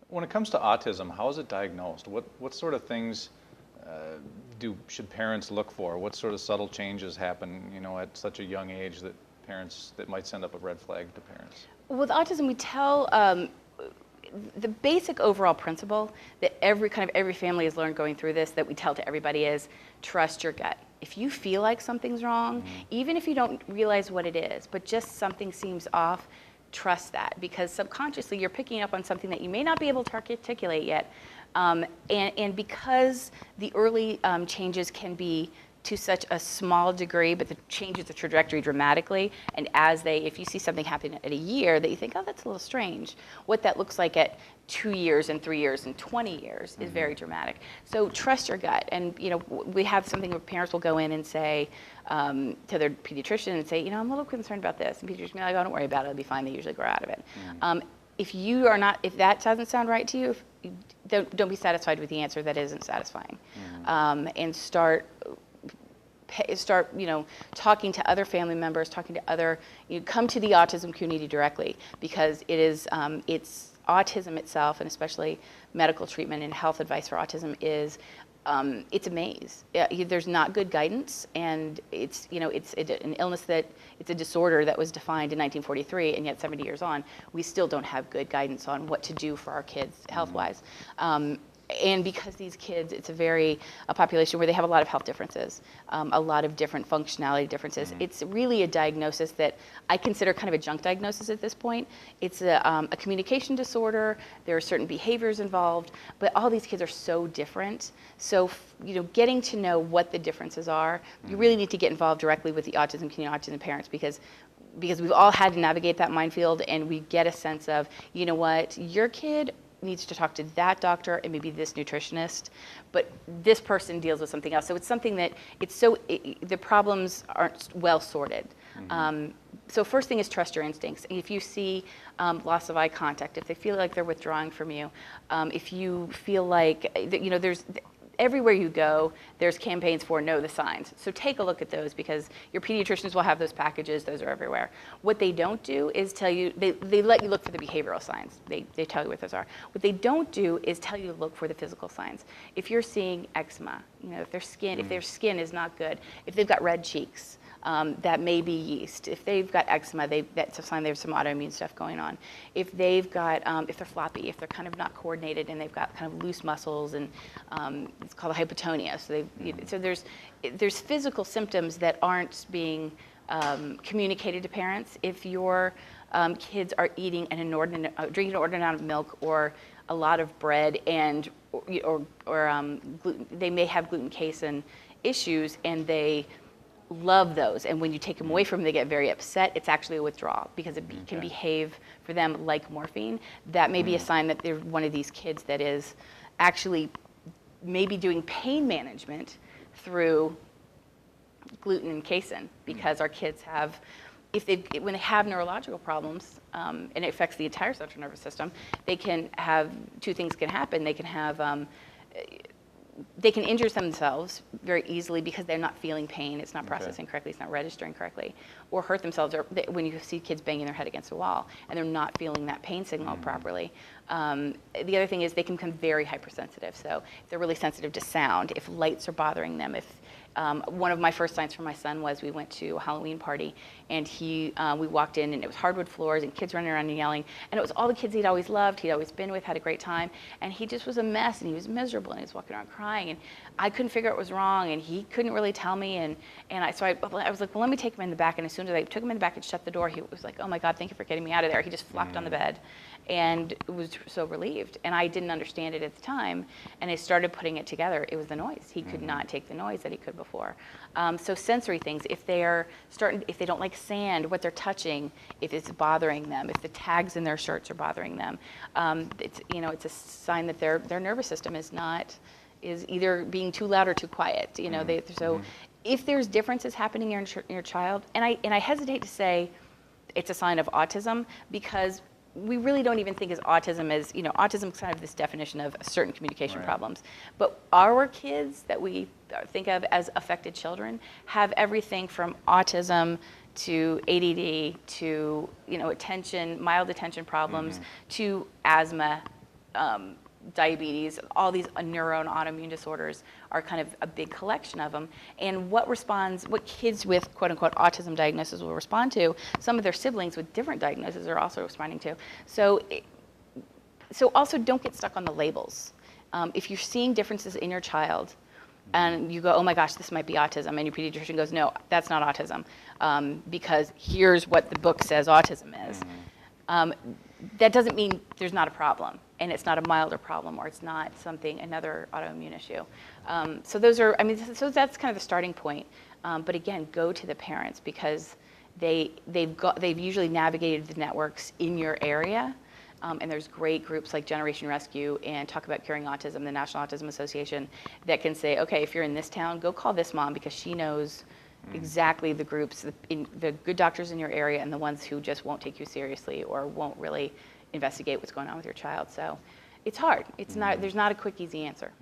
When it comes to autism, how is it diagnosed? What sort of things should parents look for? What sort of subtle changes happen, at such a young age that might send up a red flag to parents? With autism, we tell the basic overall principle that every family has learned going through this, that we tell to everybody, is trust your gut. If you feel like something's wrong, even if you don't realize what it is, but just something seems off, trust that, because subconsciously you're picking up on something that you may not be able to articulate yet. And because the early changes can be to such a small degree, but it changes the trajectory dramatically. And if you see something happen at a year that you think, oh, that's a little strange, what that looks like at 2 years and 3 years and 20 years is very dramatic. So trust your gut. And we have something where parents will go in and say to their pediatrician and say, I'm a little concerned about this. And pediatrician will be like, oh, don't worry about it, it'll be fine. They usually grow out of it. If that doesn't sound right to you, don't be satisfied with the answer that isn't satisfying. And start talking to other family members, come to the autism community directly, because it's autism itself, and especially medical treatment and health advice for autism is it's a maze. There's not good guidance, and it's an illness it's a disorder that was defined in 1943, and yet 70 years on, we still don't have good guidance on what to do for our kids health-wise. And because these kids, it's a population where they have a lot of health differences, a lot of different functionality differences. It's really a diagnosis that I consider kind of a junk diagnosis at this point. It's a communication disorder. There are certain behaviors involved, but all these kids are so different. So, getting to know what the differences are, you really need to get involved directly with the autism community, autism parents, because we've all had to navigate that minefield, and we get a sense of, your kid needs to talk to that doctor and maybe this nutritionist, but this person deals with something else. So it's something that the problems aren't well sorted. So first thing is trust your instincts. If you see loss of eye contact, if they feel like they're withdrawing from you, if you feel like, there's everywhere you go, there's campaigns for know the signs. So take a look at those, because your pediatricians will have those packages. Those are everywhere. What they don't do is tell you, they let you look for the behavioral signs. They tell you what those are. What they don't do is tell you to look for the physical signs. If you're seeing eczema, if their skin is not good, if they've got red cheeks, that may be yeast. If they've got eczema, that's a sign there's some autoimmune stuff going on. If they've got, if they're floppy, if they're kind of not coordinated and they've got kind of loose muscles, and it's called hypotonia. So there's physical symptoms that aren't being communicated to parents. If your kids are eating drinking an inordinate amount of milk or a lot of bread, and or they may have gluten casein issues, and they love those, and when you take them away from them, they get very upset. It's actually a withdrawal, because it can behave for them like morphine. That may be a sign that they're one of these kids that is actually maybe doing pain management through gluten and casein, because our kids have, when they have neurological problems, and it affects the entire central nervous system, they can have, two things can happen. They can have they can injure themselves very easily because they're not feeling pain. It's not processing correctly. It's not registering correctly. Or hurt themselves, or when you see kids banging their head against a wall and they're not feeling that pain signal properly. The other thing is they can become very hypersensitive. So if they're really sensitive to sound, if lights are bothering them, if one of my first signs for my son was we went to a Halloween party, and we walked in, and it was hardwood floors and kids running around and yelling, and it was all the kids he'd always loved, he'd always been with, had a great time, and he just was a mess, and he was miserable, and he was walking around crying, and I couldn't figure out what was wrong, and he couldn't really tell me, and I was like, well, let me take him in the back, and as soon as I took him in the back and shut the door, he was like, oh my God, thank you for getting me out of there. He just flopped on the bed and was so relieved, and I didn't understand it at the time, and I started putting it together. It was the noise. He could not take the noise that he could before. So sensory things, if they don't like sand, what they're touching, if it's bothering them, if the tags in their shirts are bothering them, it's a sign that their nervous system is either being too loud or too quiet. So if there's differences happening in your child, and I hesitate to say it's a sign of autism, because we really don't even think as autism as, autism is kind of this definition of certain communication problems. But our kids that we think of as affected children have everything from autism to ADD to, mild attention problems to asthma, diabetes, all these neuro and autoimmune disorders are kind of a big collection of them. And what kids with quote unquote autism diagnosis will respond to, some of their siblings with different diagnoses are also responding to. So also don't get stuck on the labels. If you're seeing differences in your child and you go, oh my gosh, this might be autism, and your pediatrician goes, no, that's not autism, because here's what the book says autism is. That doesn't mean there's not a problem, and it's not a milder problem, or it's not another autoimmune issue. So that's kind of the starting point. But again, go to the parents, because they've usually navigated the networks in your area. And there's great groups like Generation Rescue and Talk About Curing Autism, the National Autism Association, that can say, okay, if you're in this town, go call this mom, because she knows exactly the groups, the good doctors in your area and the ones who just won't take you seriously or won't really investigate what's going on with your child. So it's hard. There's not a quick, easy answer.